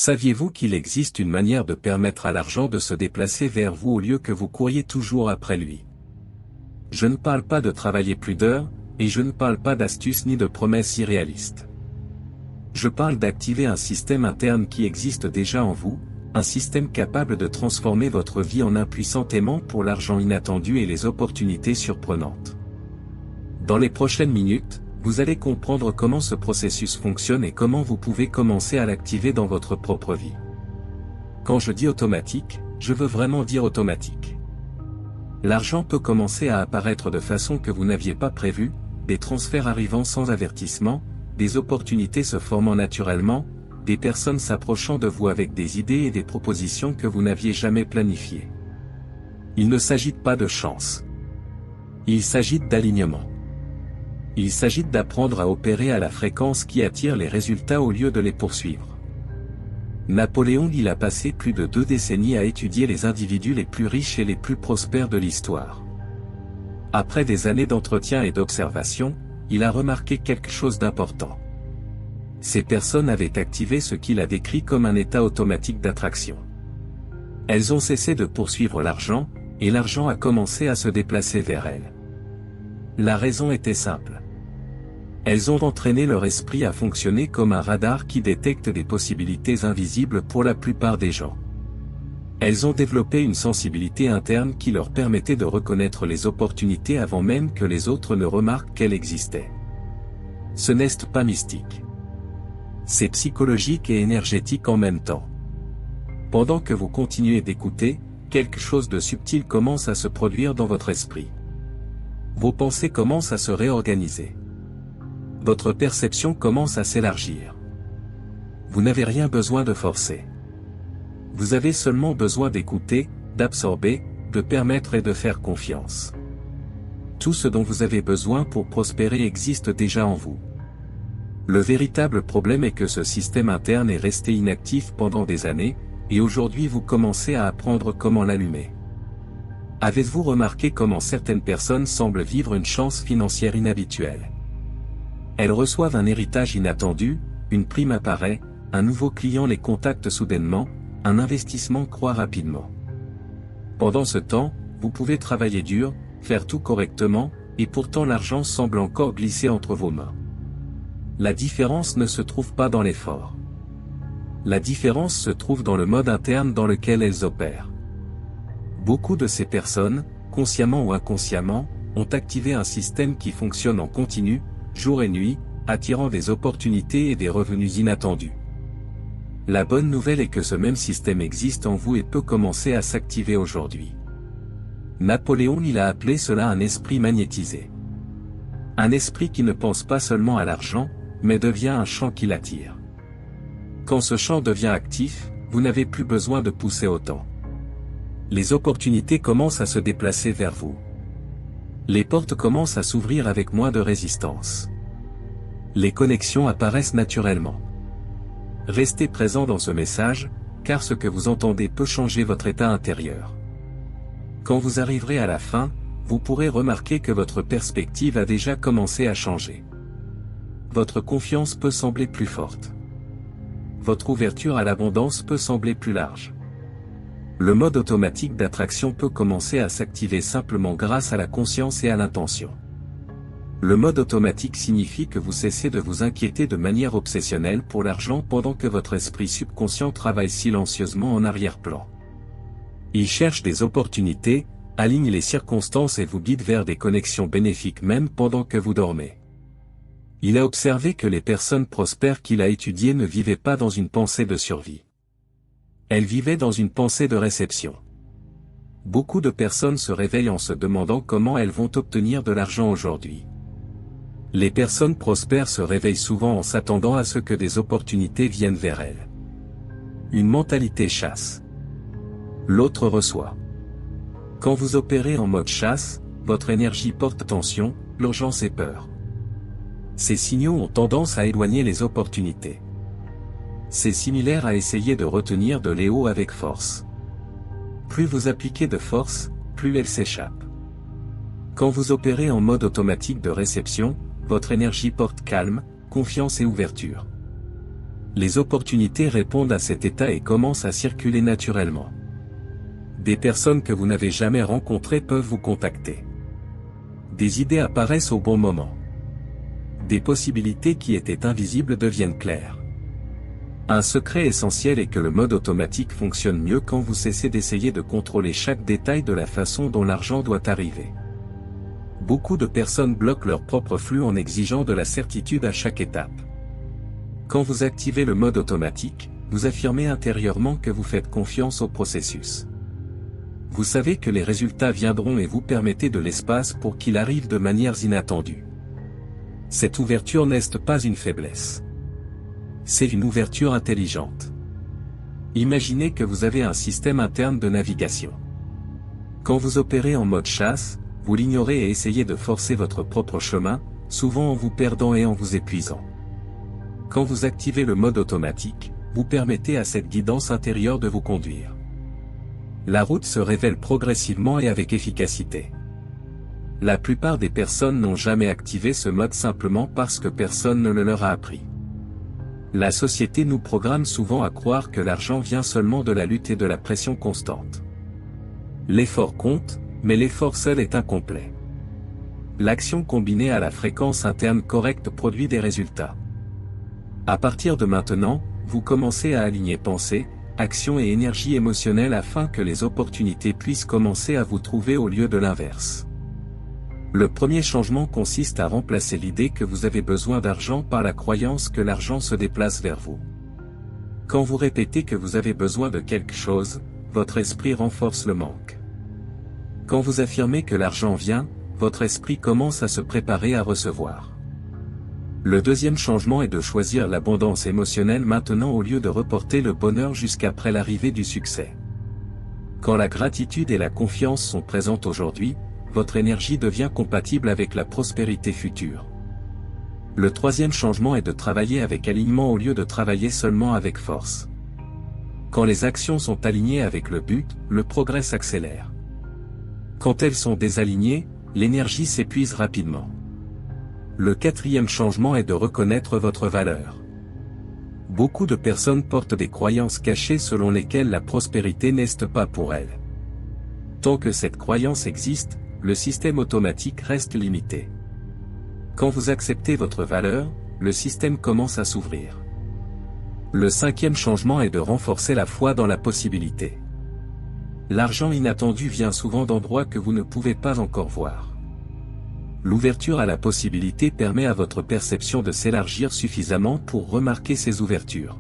Saviez-vous qu'il existe une manière de permettre à l'argent de se déplacer vers vous au lieu que vous couriez toujours après lui? Je ne parle pas de travailler plus d'heures, et je ne parle pas d'astuces ni de promesses irréalistes. Je parle d'activer un système interne qui existe déjà en vous, un système capable de transformer votre vie en un puissant aimant pour l'argent inattendu et les opportunités surprenantes. Dans les prochaines minutes, vous allez comprendre comment ce processus fonctionne et comment vous pouvez commencer à l'activer dans votre propre vie. Quand je dis automatique, je veux vraiment dire automatique. L'argent peut commencer à apparaître de façon que vous n'aviez pas prévue, des transferts arrivant sans avertissement, des opportunités se formant naturellement, des personnes s'approchant de vous avec des idées et des propositions que vous n'aviez jamais planifiées. Il ne s'agit pas de chance. Il s'agit d'alignement. Il s'agit d'apprendre à opérer à la fréquence qui attire les résultats au lieu de les poursuivre. Napoléon il a passé plus de 2 décennies à étudier les individus les plus riches et les plus prospères de l'histoire. Après des années d'entretien et d'observation, il a remarqué quelque chose d'important. Ces personnes avaient activé ce qu'il a décrit comme un état automatique d'attraction. Elles ont cessé de poursuivre l'argent, et l'argent a commencé à se déplacer vers elles. La raison était simple. Elles ont entraîné leur esprit à fonctionner comme un radar qui détecte des possibilités invisibles pour la plupart des gens. Elles ont développé une sensibilité interne qui leur permettait de reconnaître les opportunités avant même que les autres ne remarquent qu'elles existaient. Ce n'est pas mystique. C'est psychologique et énergétique en même temps. Pendant que vous continuez d'écouter, quelque chose de subtil commence à se produire dans votre esprit. Vos pensées commencent à se réorganiser. Votre perception commence à s'élargir. Vous n'avez rien besoin de forcer. Vous avez seulement besoin d'écouter, d'absorber, de permettre et de faire confiance. Tout ce dont vous avez besoin pour prospérer existe déjà en vous. Le véritable problème est que ce système interne est resté inactif pendant des années, et aujourd'hui vous commencez à apprendre comment l'allumer. Avez-vous remarqué comment certaines personnes semblent vivre une chance financière inhabituelle? Elles reçoivent un héritage inattendu, une prime apparaît, un nouveau client les contacte soudainement, un investissement croît rapidement. Pendant ce temps, vous pouvez travailler dur, faire tout correctement, et pourtant l'argent semble encore glisser entre vos mains. La différence ne se trouve pas dans l'effort. La différence se trouve dans le mode interne dans lequel elles opèrent. Beaucoup de ces personnes, consciemment ou inconsciemment, ont activé un système qui fonctionne en continu, jour et nuit, attirant des opportunités et des revenus inattendus. La bonne nouvelle est que ce même système existe en vous et peut commencer à s'activer aujourd'hui. Napoléon il a appelé cela un esprit magnétisé. Un esprit qui ne pense pas seulement à l'argent, mais devient un champ qui l'attire. Quand ce champ devient actif, vous n'avez plus besoin de pousser autant. Les opportunités commencent à se déplacer vers vous. Les portes commencent à s'ouvrir avec moins de résistance. Les connexions apparaissent naturellement. Restez présent dans ce message, car ce que vous entendez peut changer votre état intérieur. Quand vous arriverez à la fin, vous pourrez remarquer que votre perspective a déjà commencé à changer. Votre confiance peut sembler plus forte. Votre ouverture à l'abondance peut sembler plus large. Le mode automatique d'attraction peut commencer à s'activer simplement grâce à la conscience et à l'intention. Le mode automatique signifie que vous cessez de vous inquiéter de manière obsessionnelle pour l'argent pendant que votre esprit subconscient travaille silencieusement en arrière-plan. Il cherche des opportunités, aligne les circonstances et vous guide vers des connexions bénéfiques même pendant que vous dormez. Il a observé que les personnes prospères qu'il a étudiées ne vivaient pas dans une pensée de survie. Elles vivaient dans une pensée de réception. Beaucoup de personnes se réveillent en se demandant comment elles vont obtenir de l'argent aujourd'hui. Les personnes prospères se réveillent souvent en s'attendant à ce que des opportunités viennent vers elles. Une mentalité chasse. L'autre reçoit. Quand vous opérez en mode chasse, votre énergie porte tension, l'urgence et peur. Ces signaux ont tendance à éloigner les opportunités. C'est similaire à essayer de retenir de l'eau avec force. Plus vous appliquez de force, plus elle s'échappe. Quand vous opérez en mode automatique de réception, votre énergie porte calme, confiance et ouverture. Les opportunités répondent à cet état et commencent à circuler naturellement. Des personnes que vous n'avez jamais rencontrées peuvent vous contacter. Des idées apparaissent au bon moment. Des possibilités qui étaient invisibles deviennent claires. Un secret essentiel est que le mode automatique fonctionne mieux quand vous cessez d'essayer de contrôler chaque détail de la façon dont l'argent doit arriver. Beaucoup de personnes bloquent leur propre flux en exigeant de la certitude à chaque étape. Quand vous activez le mode automatique, vous affirmez intérieurement que vous faites confiance au processus. Vous savez que les résultats viendront et vous permettez de l'espace pour qu'il arrive de manières inattendues. Cette ouverture n'est pas une faiblesse. C'est une ouverture intelligente. Imaginez que vous avez un système interne de navigation. Quand vous opérez en mode chasse, vous l'ignorez et essayez de forcer votre propre chemin, souvent en vous perdant et en vous épuisant. Quand vous activez le mode automatique, vous permettez à cette guidance intérieure de vous conduire. La route se révèle progressivement et avec efficacité. La plupart des personnes n'ont jamais activé ce mode simplement parce que personne ne le leur a appris. La société nous programme souvent à croire que l'argent vient seulement de la lutte et de la pression constante. L'effort compte, mais l'effort seul est incomplet. L'action combinée à la fréquence interne correcte produit des résultats. À partir de maintenant, vous commencez à aligner pensée, action et énergie émotionnelle afin que les opportunités puissent commencer à vous trouver au lieu de l'inverse. Le premier changement consiste à remplacer l'idée que vous avez besoin d'argent par la croyance que l'argent se déplace vers vous. Quand vous répétez que vous avez besoin de quelque chose, votre esprit renforce le manque. Quand vous affirmez que l'argent vient, votre esprit commence à se préparer à recevoir. Le deuxième changement est de choisir l'abondance émotionnelle maintenant au lieu de reporter le bonheur jusqu'après l'arrivée du succès. Quand la gratitude et la confiance sont présentes aujourd'hui, votre énergie devient compatible avec la prospérité future. Le troisième changement est de travailler avec alignement au lieu de travailler seulement avec force. Quand les actions sont alignées avec le but, le progrès s'accélère. Quand elles sont désalignées, l'énergie s'épuise rapidement. Le quatrième changement est de reconnaître votre valeur. Beaucoup de personnes portent des croyances cachées selon lesquelles la prospérité n'est pas pour elles. Tant que cette croyance existe, le système automatique reste limité. Quand vous acceptez votre valeur, le système commence à s'ouvrir. Le cinquième changement est de renforcer la foi dans la possibilité. L'argent inattendu vient souvent d'endroits que vous ne pouvez pas encore voir. L'ouverture à la possibilité permet à votre perception de s'élargir suffisamment pour remarquer ces ouvertures.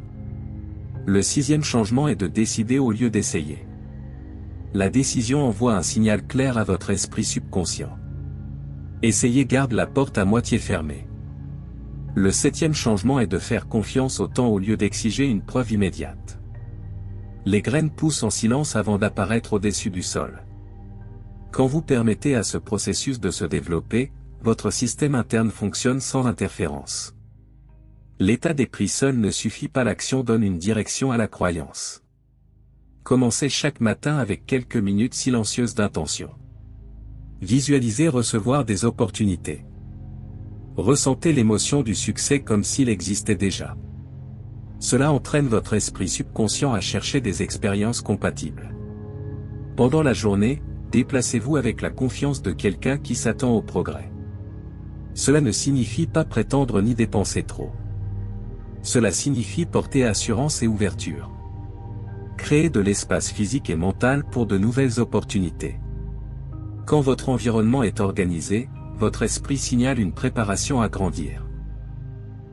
Le sixième changement est de décider au lieu d'essayer. La décision envoie un signal clair à votre esprit subconscient. Essayer garde la porte à moitié fermée. Le septième changement est de faire confiance au temps au lieu d'exiger une preuve immédiate. Les graines poussent en silence avant d'apparaître au-dessus du sol. Quand vous permettez à ce processus de se développer, votre système interne fonctionne sans interférence. L'état d'esprit seul ne suffit pas, l'action donne une direction à la croyance. Commencez chaque matin avec quelques minutes silencieuses d'intention. Visualisez recevoir des opportunités. Ressentez l'émotion du succès comme s'il existait déjà. Cela entraîne votre esprit subconscient à chercher des expériences compatibles. Pendant la journée, déplacez-vous avec la confiance de quelqu'un qui s'attend au progrès. Cela ne signifie pas prétendre ni dépenser trop. Cela signifie porter assurance et ouverture. Créez de l'espace physique et mental pour de nouvelles opportunités. Quand votre environnement est organisé, votre esprit signale une préparation à grandir.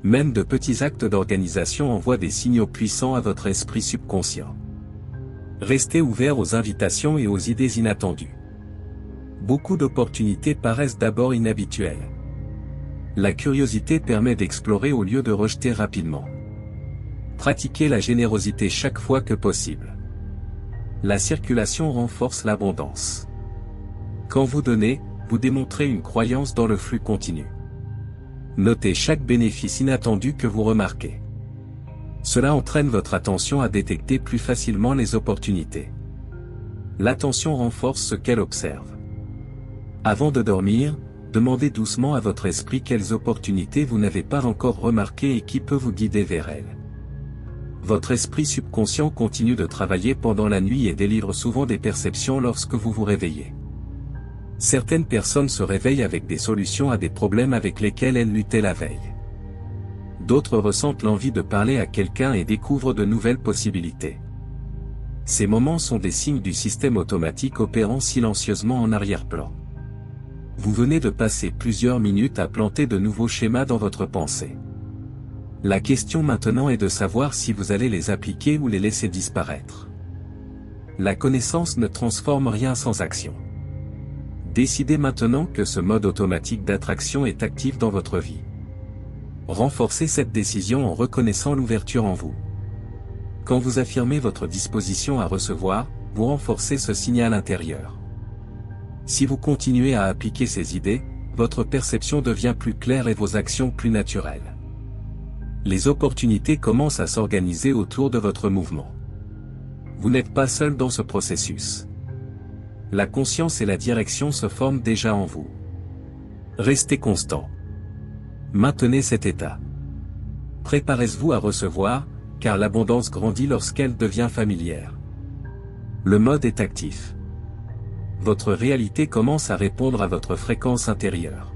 Même de petits actes d'organisation envoient des signaux puissants à votre esprit subconscient. Restez ouvert aux invitations et aux idées inattendues. Beaucoup d'opportunités paraissent d'abord inhabituelles. La curiosité permet d'explorer au lieu de rejeter rapidement. Pratiquez la générosité chaque fois que possible. La circulation renforce l'abondance. Quand vous donnez, vous démontrez une croyance dans le flux continu. Notez chaque bénéfice inattendu que vous remarquez. Cela entraîne votre attention à détecter plus facilement les opportunités. L'attention renforce ce qu'elle observe. Avant de dormir, demandez doucement à votre esprit quelles opportunités vous n'avez pas encore remarquées et qui peut vous guider vers elles. Votre esprit subconscient continue de travailler pendant la nuit et délivre souvent des perceptions lorsque vous vous réveillez. Certaines personnes se réveillent avec des solutions à des problèmes avec lesquels elles luttaient la veille. D'autres ressentent l'envie de parler à quelqu'un et découvrent de nouvelles possibilités. Ces moments sont des signes du système automatique opérant silencieusement en arrière-plan. Vous venez de passer plusieurs minutes à planter de nouveaux schémas dans votre pensée. La question maintenant est de savoir si vous allez les appliquer ou les laisser disparaître. La connaissance ne transforme rien sans action. Décidez maintenant que ce mode automatique d'attraction est actif dans votre vie. Renforcez cette décision en reconnaissant l'ouverture en vous. Quand vous affirmez votre disposition à recevoir, vous renforcez ce signal intérieur. Si vous continuez à appliquer ces idées, votre perception devient plus claire et vos actions plus naturelles. Les opportunités commencent à s'organiser autour de votre mouvement. Vous n'êtes pas seul dans ce processus. La conscience et la direction se forment déjà en vous. Restez constant. Maintenez cet état. Préparez-vous à recevoir, car l'abondance grandit lorsqu'elle devient familière. Le mode est actif. Votre réalité commence à répondre à votre fréquence intérieure.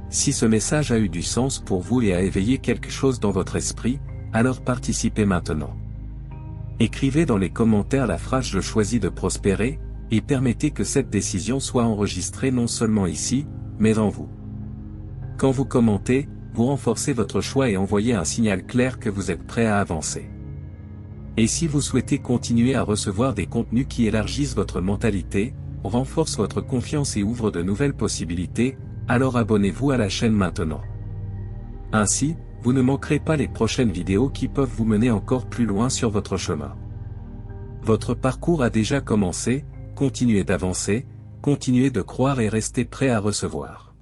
Si ce message a eu du sens pour vous et a éveillé quelque chose dans votre esprit, alors participez maintenant. Écrivez dans les commentaires la phrase « Je choisis de prospérer » et permettez que cette décision soit enregistrée non seulement ici, mais en vous. Quand vous commentez, vous renforcez votre choix et envoyez un signal clair que vous êtes prêt à avancer. Et si vous souhaitez continuer à recevoir des contenus qui élargissent votre mentalité, renforcent votre confiance et ouvrent de nouvelles possibilités, alors abonnez-vous à la chaîne maintenant. Ainsi, vous ne manquerez pas les prochaines vidéos qui peuvent vous mener encore plus loin sur votre chemin. Votre parcours a déjà commencé, continuez d'avancer, continuez de croire et restez prêt à recevoir.